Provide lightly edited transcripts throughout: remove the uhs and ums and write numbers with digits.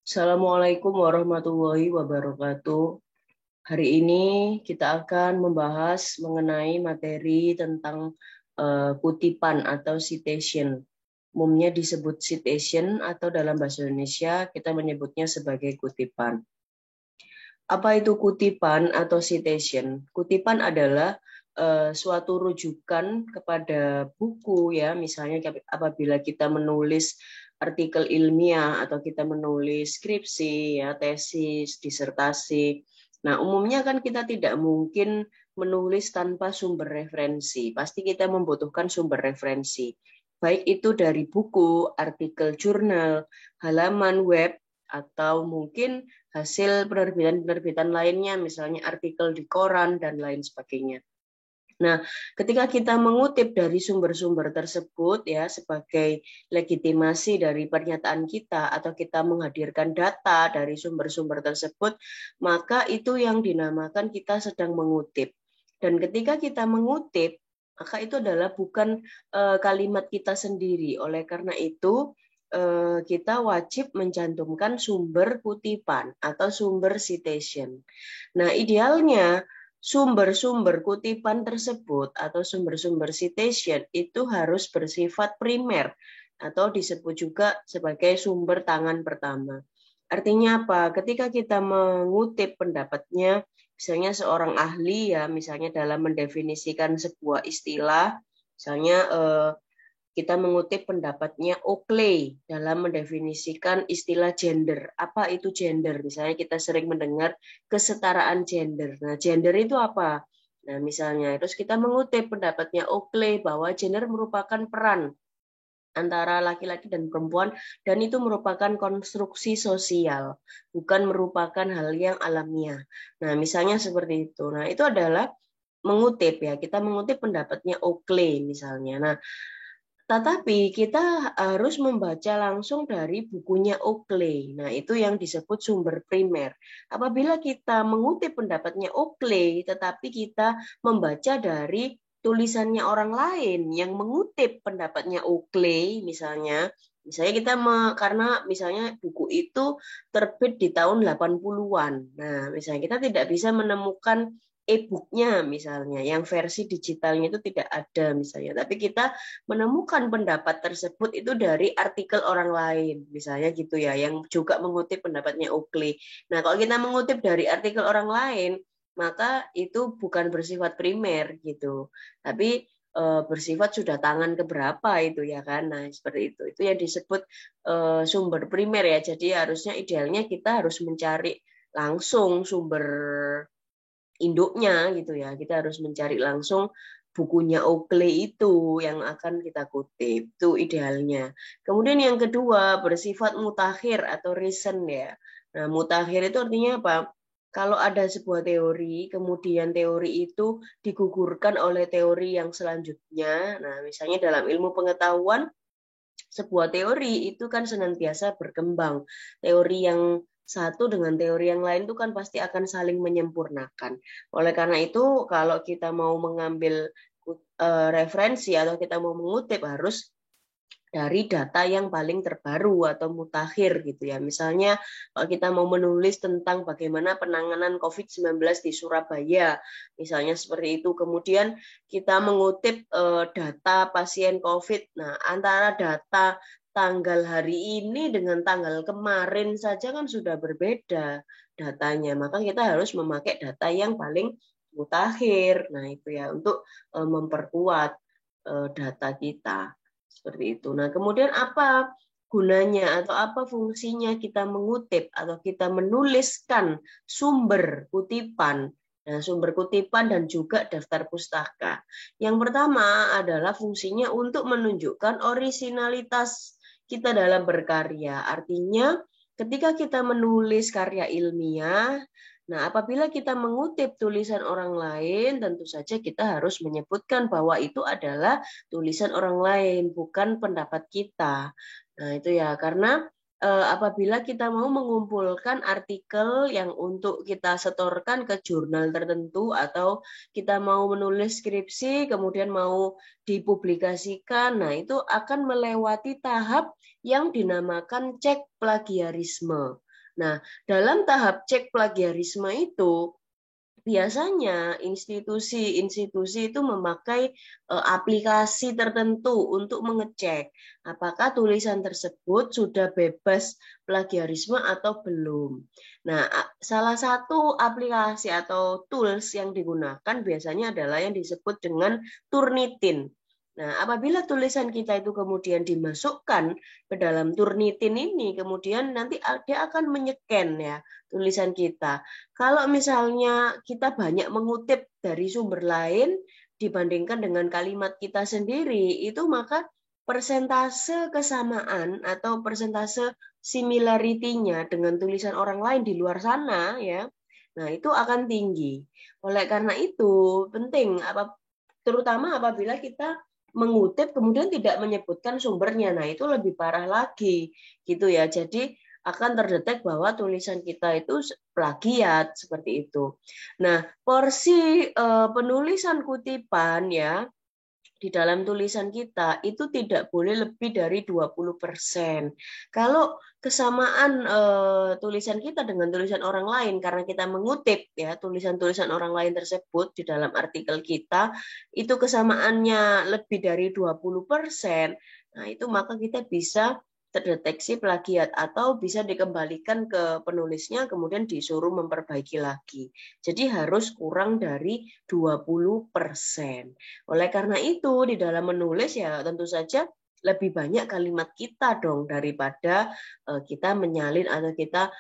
Assalamualaikum warahmatullahi wabarakatuh. Hari ini kita akan membahas mengenai materi tentang kutipan atau citation. Umumnya disebut citation atau dalam bahasa Indonesia kita menyebutnya sebagai kutipan. Apa itu kutipan atau citation? Kutipan adalah suatu rujukan kepada buku ya, misalnya apabila kita menulis artikel ilmiah atau kita menulis skripsi ya, tesis, disertasi. Nah, umumnya kan kita tidak mungkin menulis tanpa sumber referensi. Pasti kita membutuhkan sumber referensi. Baik itu dari buku, artikel jurnal, halaman web, atau mungkin hasil penerbitan-penerbitan lainnya, misalnya artikel di koran dan lain sebagainya. Nah, ketika kita mengutip dari sumber-sumber tersebut ya sebagai legitimasi dari pernyataan kita atau kita menghadirkan data dari sumber-sumber tersebut, maka itu yang dinamakan kita sedang mengutip. Dan ketika kita mengutip, maka itu adalah bukan kalimat kita sendiri. Oleh karena itu, kita wajib mencantumkan sumber kutipan atau sumber citation. Nah, idealnya sumber-sumber kutipan tersebut atau sumber-sumber citation itu harus bersifat primer atau disebut juga sebagai sumber tangan pertama. Artinya apa? Ketika kita mengutip pendapatnya, misalnya seorang ahli ya, misalnya dalam mendefinisikan sebuah istilah, misalnya kita mengutip pendapatnya Oakley dalam mendefinisikan istilah gender. Apa itu gender? Misalnya kita sering mendengar kesetaraan gender. Nah, gender itu apa? Nah, misalnya, terus kita mengutip pendapatnya Oakley bahwa gender merupakan peran antara laki-laki dan perempuan, dan itu merupakan konstruksi sosial, bukan merupakan hal yang alamiah. Nah, misalnya seperti itu. Nah, itu adalah mengutip ya, kita mengutip pendapatnya Oakley misalnya. Nah, tetapi kita harus membaca langsung dari bukunya Oakley. Nah, itu yang disebut sumber primer. Apabila kita mengutip pendapatnya Oakley, tetapi kita membaca dari tulisannya orang lain yang mengutip pendapatnya Oakley, misalnya kita karena misalnya buku itu terbit di tahun 80-an. Nah, misalnya kita tidak bisa menemukan e-booknya misalnya, yang versi digitalnya itu tidak ada misalnya. Tapi kita menemukan pendapat tersebut itu dari artikel orang lain, misalnya gitu ya, yang juga mengutip pendapatnya Oakley. Nah, kalau kita mengutip dari artikel orang lain, maka itu bukan bersifat primer gitu, tapi bersifat sudah tangan keberapa itu ya kan. Nah, seperti itu. Itu yang disebut sumber primer ya. Jadi harusnya idealnya kita harus mencari langsung sumber induknya gitu ya. Kita harus mencari langsung bukunya Oakley itu yang akan kita kutip. Itu idealnya. Kemudian yang kedua, bersifat mutakhir atau recent ya. Nah, mutakhir itu artinya apa? Kalau ada sebuah teori, kemudian teori itu digugurkan oleh teori yang selanjutnya. Nah, misalnya dalam ilmu pengetahuan, sebuah teori itu kan senantiasa berkembang. Teori yang satu dengan teori yang lain itu kan pasti akan saling menyempurnakan. Oleh karena itu, kalau kita mau mengambil referensi atau kita mau mengutip harus dari data yang paling terbaru atau mutakhir gitu ya. Misalnya kalau kita mau menulis tentang bagaimana penanganan COVID-19 di Surabaya, misalnya seperti itu. Kemudian kita mengutip data pasien COVID. Nah, antara data tanggal hari ini dengan tanggal kemarin saja kan sudah berbeda datanya. Maka kita harus memakai data yang paling mutakhir. Nah, itu ya untuk memperkuat data kita. Seperti itu. Nah, kemudian apa gunanya atau apa fungsinya kita mengutip atau kita menuliskan sumber kutipan? Nah, sumber kutipan dan juga daftar pustaka. Yang pertama adalah fungsinya untuk menunjukkan orisinalitas kita dalam berkarya. Artinya, ketika kita menulis karya ilmiah, nah, apabila kita mengutip tulisan orang lain, tentu saja kita harus menyebutkan bahwa itu adalah tulisan orang lain, bukan pendapat kita. Nah, itu ya, karena apabila kita mau mengumpulkan artikel yang untuk kita setorkan ke jurnal tertentu atau kita mau menulis skripsi, kemudian mau dipublikasikan, nah itu akan melewati tahap yang dinamakan cek plagiarisme. Nah, dalam tahap cek plagiarisme itu biasanya institusi-institusi itu memakai aplikasi tertentu untuk mengecek apakah tulisan tersebut sudah bebas plagiarisme atau belum. Nah, salah satu aplikasi atau tools yang digunakan biasanya adalah yang disebut dengan Turnitin. Nah, apabila tulisan kita itu kemudian dimasukkan ke dalam Turnitin ini, kemudian nanti dia akan menyeken ya tulisan kita. Kalau misalnya kita banyak mengutip dari sumber lain dibandingkan dengan kalimat kita sendiri, itu maka persentase kesamaan atau persentase similarity-nya dengan tulisan orang lain di luar sana ya. Nah, itu akan tinggi. Oleh karena itu, penting terutama apabila kita mengutip kemudian tidak menyebutkan sumbernya. Nah, itu lebih parah lagi gitu ya. Jadi akan terdetek bahwa tulisan kita itu plagiat seperti itu. Nah, porsi penulisan kutipan ya di dalam tulisan kita itu tidak boleh lebih dari 20%. Kalau kesamaan tulisan kita dengan tulisan orang lain karena kita mengutip ya tulisan-tulisan orang lain tersebut di dalam artikel kita, itu kesamaannya lebih dari 20%, nah itu maka kita bisa terdeteksi plagiat atau bisa dikembalikan ke penulisnya kemudian disuruh memperbaiki lagi. Jadi harus kurang dari 20%. Oleh karena itu di dalam menulis ya tentu saja lebih banyak kalimat kita dong daripada kita menyalin atau kita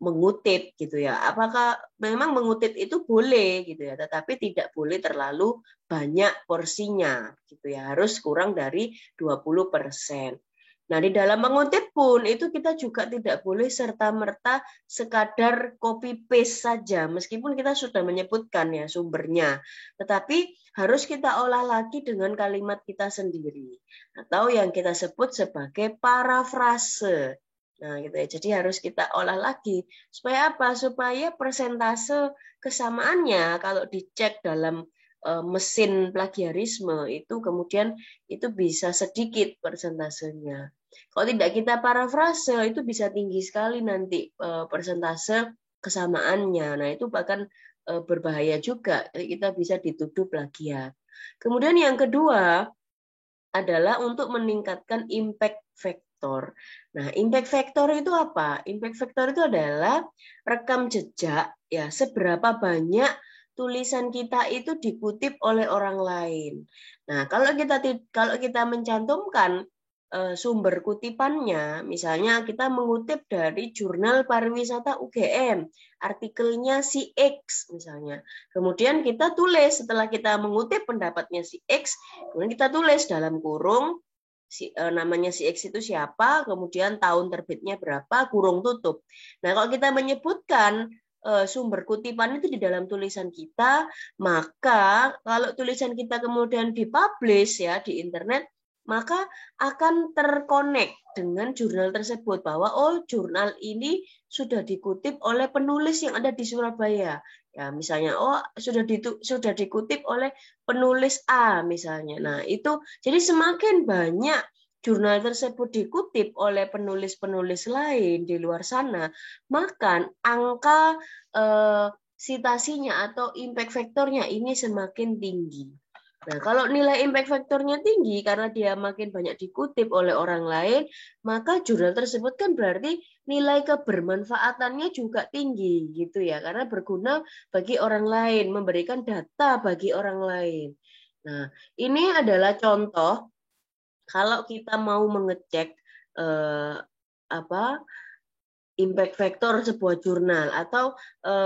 mengutip gitu ya. Apakah memang mengutip itu boleh gitu ya, tetapi tidak boleh terlalu banyak porsinya gitu ya. Harus kurang dari 20%. Nah, di dalam mengutip pun itu kita juga tidak boleh serta-merta sekadar copy paste saja, meskipun kita sudah menyebutkan ya sumbernya. Tetapi harus kita olah lagi dengan kalimat kita sendiri atau yang kita sebut sebagai parafrase. Nah, gitu ya. Jadi harus kita olah lagi supaya apa? Supaya persentase kesamaannya kalau dicek dalam mesin plagiarisme itu kemudian itu bisa sedikit persentasenya. Kalau tidak kita parafrase itu bisa tinggi sekali nanti persentase kesamaannya. Nah, itu bahkan berbahaya juga. Kita bisa dituduh plagiat. Kemudian yang kedua adalah untuk meningkatkan impact factor. Nah, impact factor itu apa? Impact factor itu adalah rekam jejak ya, seberapa banyak tulisan kita itu dikutip oleh orang lain. Nah, kalau kita mencantumkan sumber kutipannya, misalnya kita mengutip dari Jurnal Pariwisata UGM, artikelnya si X misalnya. Kemudian kita tulis setelah kita mengutip pendapatnya si X, kemudian kita tulis dalam kurung namanya si X itu siapa, kemudian tahun terbitnya berapa, kurung tutup. Nah, kalau kita menyebutkan sumber kutipan itu di dalam tulisan kita, maka kalau tulisan kita kemudian dipublish ya di internet, maka akan terkonek dengan jurnal tersebut bahwa oh jurnal ini sudah dikutip oleh penulis yang ada di Surabaya. Ya, misalnya oh sudah dikutip oleh penulis A misalnya. Nah, itu jadi semakin banyak jurnal tersebut dikutip oleh penulis-penulis lain di luar sana, maka angka citasinya atau impact factornya ini semakin tinggi. Nah, kalau nilai impact factornya tinggi karena dia makin banyak dikutip oleh orang lain, maka jurnal tersebut kan berarti nilai kebermanfaatannya juga tinggi gitu ya, karena berguna bagi orang lain, memberikan data bagi orang lain. Nah, ini adalah contoh kalau kita mau mengecek impact factor sebuah jurnal atau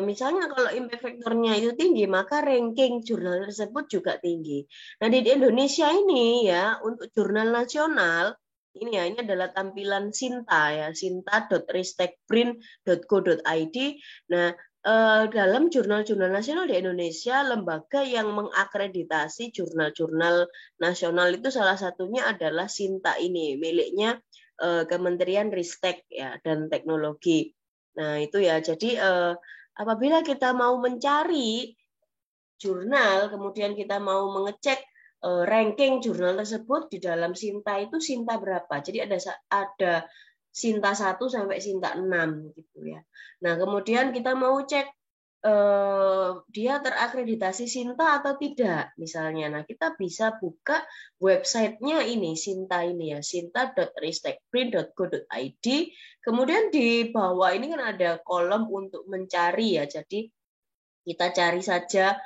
misalnya kalau impact factornya itu tinggi maka ranking jurnal tersebut juga tinggi. Nah di Indonesia ini ya untuk jurnal nasional ini ya ini adalah tampilan Sinta ya sinta.ristekprint.go.id. Nah dalam jurnal-jurnal nasional di Indonesia lembaga yang mengakreditasi jurnal-jurnal nasional itu salah satunya adalah Sinta ini miliknya Kementerian Ristek ya dan Teknologi. Nah itu ya jadi apabila kita mau mencari jurnal kemudian kita mau mengecek ranking jurnal tersebut di dalam Sinta itu Sinta berapa. Jadi ada Sinta 1 sampai Sinta 6 gitu ya. Nah, kemudian kita mau cek dia terakreditasi Sinta atau tidak misalnya. Nah, kita bisa buka websitenya ini Sinta ini ya, sinta.ristekprint.go.id. Kemudian di bawah ini kan ada kolom untuk mencari ya. Jadi kita cari saja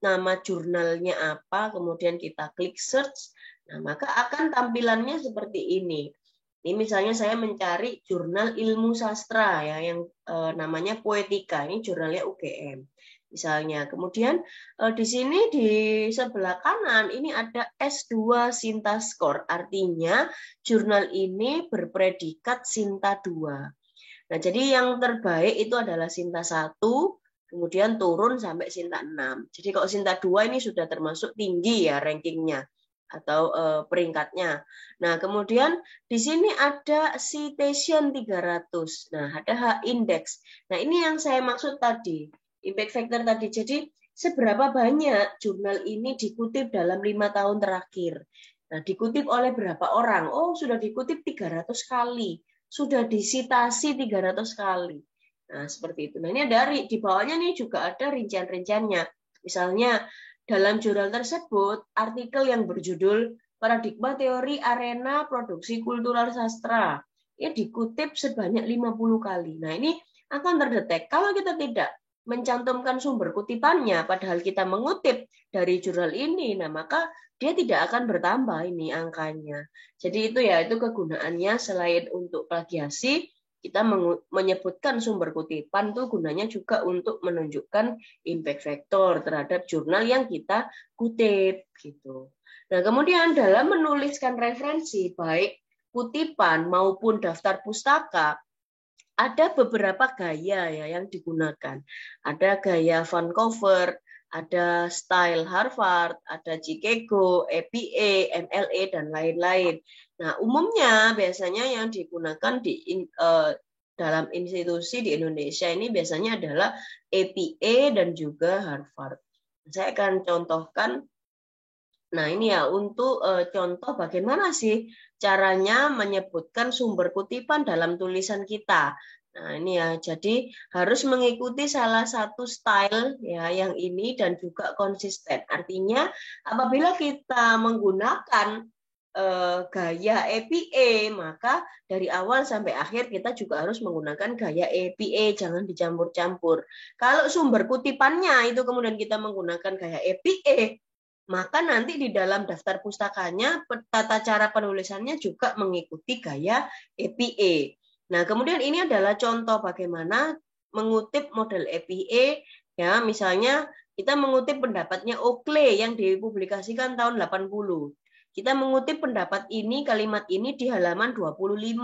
nama jurnalnya apa, kemudian kita klik search. Nah, maka akan tampilannya seperti ini. Ini misalnya saya mencari jurnal ilmu sastra ya yang namanya Poetika. Ini jurnalnya UGM. Misalnya. Kemudian di sini di sebelah kanan ini ada S2 Sinta Score. Artinya jurnal ini berpredikat Sinta 2. Nah, jadi yang terbaik itu adalah Sinta 1, kemudian turun sampai Sinta 6. Jadi kalau Sinta 2 ini sudah termasuk tinggi ya rankingnya atau peringkatnya. Nah, kemudian di sini ada citation 300. Nah, ada H-index. Nah, ini yang saya maksud tadi, impact factor tadi. Jadi, seberapa banyak jurnal ini dikutip dalam 5 tahun terakhir. Nah, dikutip oleh berapa orang? Oh, sudah dikutip 300 kali. Sudah disitasi 300 kali. Nah, seperti itu. Nah, ini di bawahnya nih juga ada rincian-rinciannya. Misalnya, dalam jurnal tersebut, artikel yang berjudul Paradigma Teori Arena Produksi Kultural Sastra ini dikutip sebanyak 50 kali. Nah, ini akan terdetek. Kalau kita tidak mencantumkan sumber kutipannya, padahal kita mengutip dari jurnal ini, nah maka dia tidak akan bertambah ini angkanya. Jadi itu ya, itu kegunaannya selain untuk plagiasi, kita menyebutkan sumber kutipan tuh gunanya juga untuk menunjukkan impact factor terhadap jurnal yang kita kutip gitu. Nah, kemudian dalam menuliskan referensi baik kutipan maupun daftar pustaka ada beberapa gaya ya yang digunakan. Ada gaya Vancouver, ada style Harvard, ada Chicago, APA, MLA dan lain-lain. Nah, umumnya biasanya yang digunakan dalam institusi di Indonesia ini biasanya adalah APA dan juga Harvard. Saya akan contohkan. Nah, ini ya untuk contoh bagaimana sih caranya menyebutkan sumber kutipan dalam tulisan kita. Nah, ini ya, jadi harus mengikuti salah satu style ya yang ini dan juga konsisten. Artinya apabila kita menggunakan gaya APA, maka dari awal sampai akhir kita juga harus menggunakan gaya APA, jangan dicampur-campur. Kalau sumber kutipannya itu kemudian kita menggunakan gaya APA, maka nanti di dalam daftar pustakanya tata cara penulisannya juga mengikuti gaya APA. Nah, kemudian ini adalah contoh bagaimana mengutip model APA ya, misalnya kita mengutip pendapatnya Oakley yang dipublikasikan tahun 80. Kita mengutip pendapat ini, kalimat ini di halaman 25.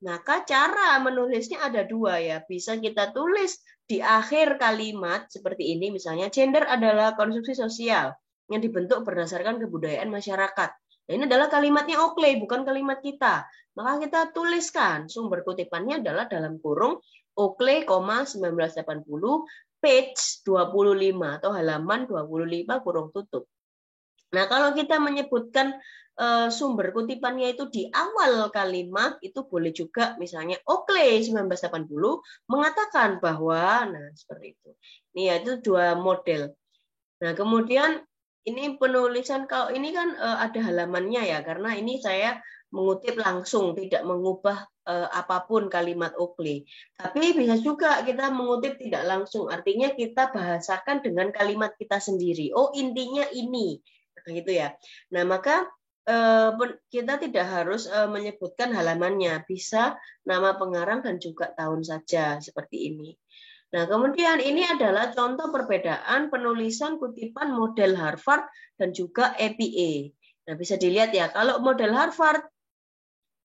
Maka cara menulisnya ada dua ya. Bisa kita tulis di akhir kalimat seperti ini, misalnya gender adalah konstruksi sosial yang dibentuk berdasarkan kebudayaan masyarakat. Nah, ini adalah kalimatnya Oakley, bukan kalimat kita. Maka kita tuliskan sumber kutipannya adalah dalam kurung Oakley, 1980, page 25 atau halaman 25 kurung tutup. Nah, kalau kita menyebutkan sumber kutipannya itu di awal kalimat, itu boleh juga misalnya Oakley 1980 mengatakan bahwa, nah seperti itu. Ini ya, itu dua model. Nah, kemudian ini penulisan, kalau ini kan ada halamannya ya, karena ini saya mengutip langsung, tidak mengubah apapun kalimat Oakley. Tapi bisa juga kita mengutip tidak langsung, artinya kita bahasakan dengan kalimat kita sendiri. Oh, intinya ini. Gitu ya. Nah, maka kita tidak harus menyebutkan halamannya, bisa nama pengarang dan juga tahun saja seperti ini. Nah, kemudian ini adalah contoh perbedaan penulisan kutipan model Harvard dan juga APA. Nah, bisa dilihat ya, kalau model Harvard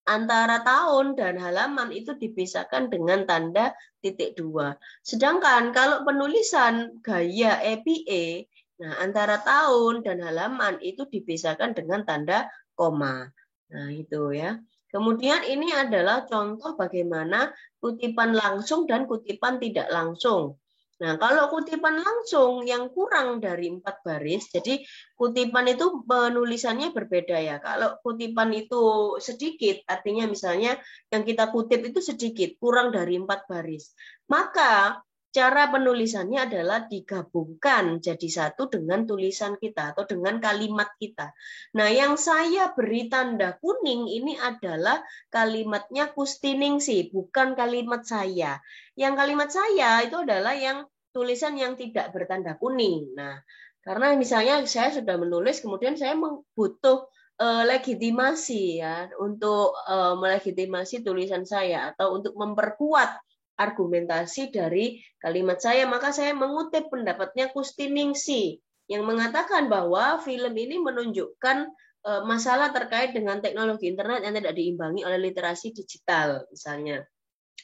antara tahun dan halaman itu dipisahkan dengan tanda titik 2. Sedangkan kalau penulisan gaya APA, nah, antara tahun dan halaman itu dipisahkan dengan tanda koma. Nah, itu ya. Kemudian ini adalah contoh bagaimana kutipan langsung dan kutipan tidak langsung. Nah, kalau kutipan langsung yang kurang dari 4 baris, jadi kutipan itu penulisannya berbeda ya. Kalau kutipan itu sedikit, artinya misalnya yang kita kutip itu sedikit, kurang dari 4 baris. Maka cara penulisannya adalah digabungkan jadi satu dengan tulisan kita atau dengan kalimat kita. Nah, yang saya beri tanda kuning ini adalah kalimatnya Kustiningsih, bukan kalimat saya. Yang kalimat saya itu adalah yang tulisan yang tidak bertanda kuning. Nah, karena misalnya saya sudah menulis, kemudian saya butuh legitimasi ya untuk melegitimasi tulisan saya atau untuk memperkuat argumentasi dari kalimat saya, maka saya mengutip pendapatnya Kustiningsih yang mengatakan bahwa film ini menunjukkan masalah terkait dengan teknologi internet yang tidak diimbangi oleh literasi digital misalnya.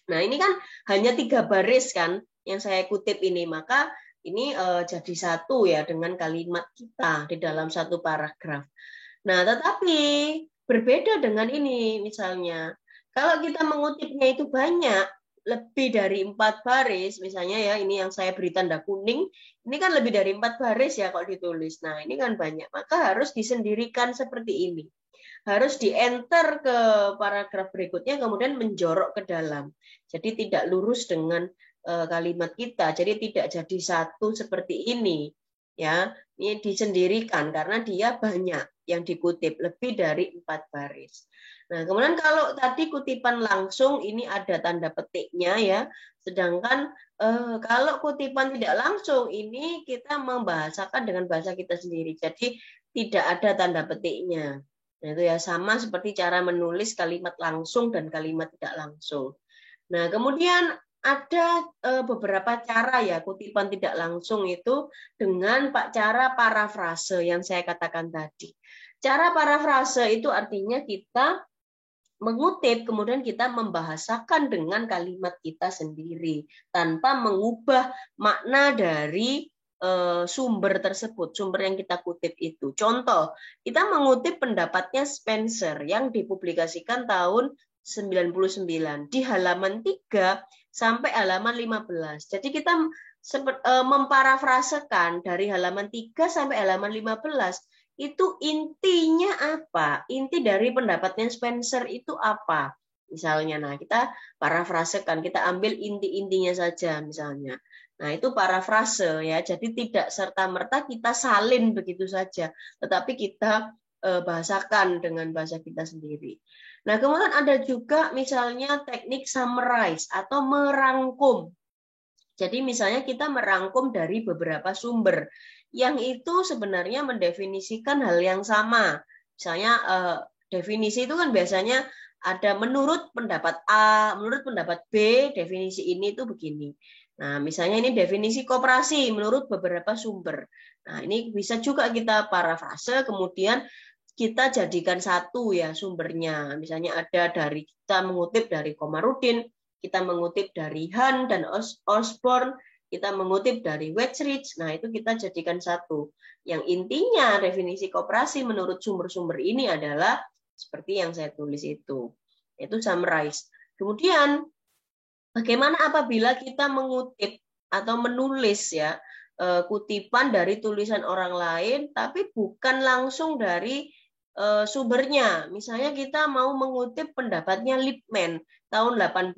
Nah, ini kan hanya 3 baris kan yang saya kutip ini, maka ini jadi satu ya dengan kalimat kita di dalam satu paragraf. Nah, tetapi berbeda dengan ini misalnya. Kalau kita mengutipnya itu banyak, lebih dari 4 baris, misalnya ya ini yang saya beri tanda kuning, ini kan lebih dari 4 baris ya kalau ditulis. Nah, ini kan banyak, maka harus disendirikan seperti ini. Harus di-enter ke paragraf berikutnya, kemudian menjorok ke dalam. Jadi tidak lurus dengan kalimat kita, jadi tidak jadi satu seperti ini. Ya, ini disendirikan karena dia banyak yang dikutip, lebih dari 4 baris. Nah, kemudian kalau tadi kutipan langsung ini ada tanda petiknya ya, sedangkan kalau kutipan tidak langsung ini kita membahasakan dengan bahasa kita sendiri, jadi tidak ada tanda petiknya. Nah, itu ya sama seperti cara menulis kalimat langsung dan kalimat tidak langsung. Nah, kemudian ada beberapa cara ya kutipan tidak langsung itu dengan cara parafrase yang saya katakan tadi. Cara parafrase itu artinya kita mengutip, kemudian kita membahasakan dengan kalimat kita sendiri tanpa mengubah makna dari sumber tersebut, sumber yang kita kutip itu. Contoh, kita mengutip pendapatnya Spencer yang dipublikasikan tahun 99 di halaman 3 sampai halaman 15. Jadi kita memparafrasekan dari halaman 3 sampai halaman 15 itu intinya apa? Inti dari pendapatnya Spencer itu apa? Misalnya, nah kita parafrasekan, kita ambil inti-intinya saja misalnya. Nah itu parafrase ya, jadi tidak serta-merta kita salin begitu saja, tetapi kita bahasakan dengan bahasa kita sendiri. Nah kemudian ada juga misalnya teknik summarize atau merangkum. Jadi misalnya kita merangkum dari beberapa sumber yang itu sebenarnya mendefinisikan hal yang sama. Misalnya definisi itu kan biasanya ada menurut pendapat A, menurut pendapat B, definisi ini itu begini. Nah, misalnya ini definisi koperasi menurut beberapa sumber. Nah, ini bisa juga kita parafrase, kemudian kita jadikan satu ya sumbernya. Misalnya ada dari kita mengutip dari Komarudin, kita mengutip dari Han dan Osborne, kita mengutip dari Wedgridge. Nah, itu kita jadikan satu. Yang intinya definisi koperasi menurut sumber-sumber ini adalah seperti yang saya tulis itu. Itu summarize. Kemudian bagaimana apabila kita mengutip atau menulis ya kutipan dari tulisan orang lain tapi bukan langsung dari sumbernya. Misalnya kita mau mengutip pendapatnya Lippmann tahun 80,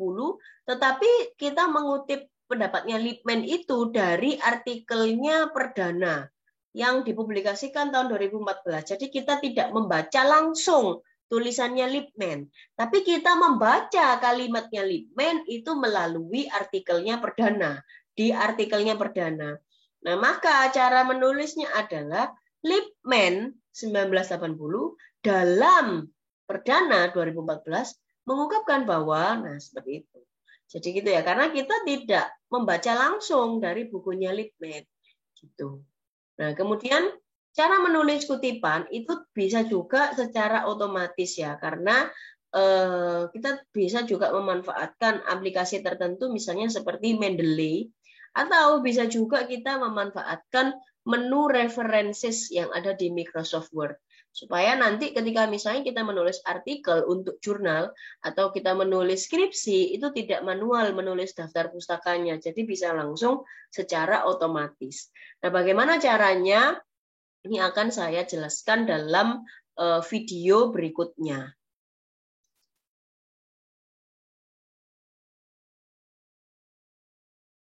tetapi kita mengutip pendapatnya Lippmann itu dari artikelnya Perdana yang dipublikasikan tahun 2014. Jadi kita tidak membaca langsung tulisannya Lippmann, tapi kita membaca kalimatnya Lippmann itu melalui artikelnya Perdana, di artikelnya Perdana. Nah, maka cara menulisnya adalah Lippmann 1980 dalam Perdana 2014 mengungkapkan bahwa, nah seperti itu. Jadi gitu ya, karena kita tidak membaca langsung dari bukunya Lippmann, gitu. Nah, kemudian cara menulis kutipan itu bisa juga secara otomatis ya, karena kita bisa juga memanfaatkan aplikasi tertentu misalnya seperti Mendeley, atau bisa juga kita memanfaatkan menu references yang ada di Microsoft Word. Supaya nanti ketika misalnya kita menulis artikel untuk jurnal atau kita menulis skripsi, itu tidak manual menulis daftar pustakanya, jadi bisa langsung secara otomatis. Nah, bagaimana caranya? Ini akan saya jelaskan dalam video berikutnya.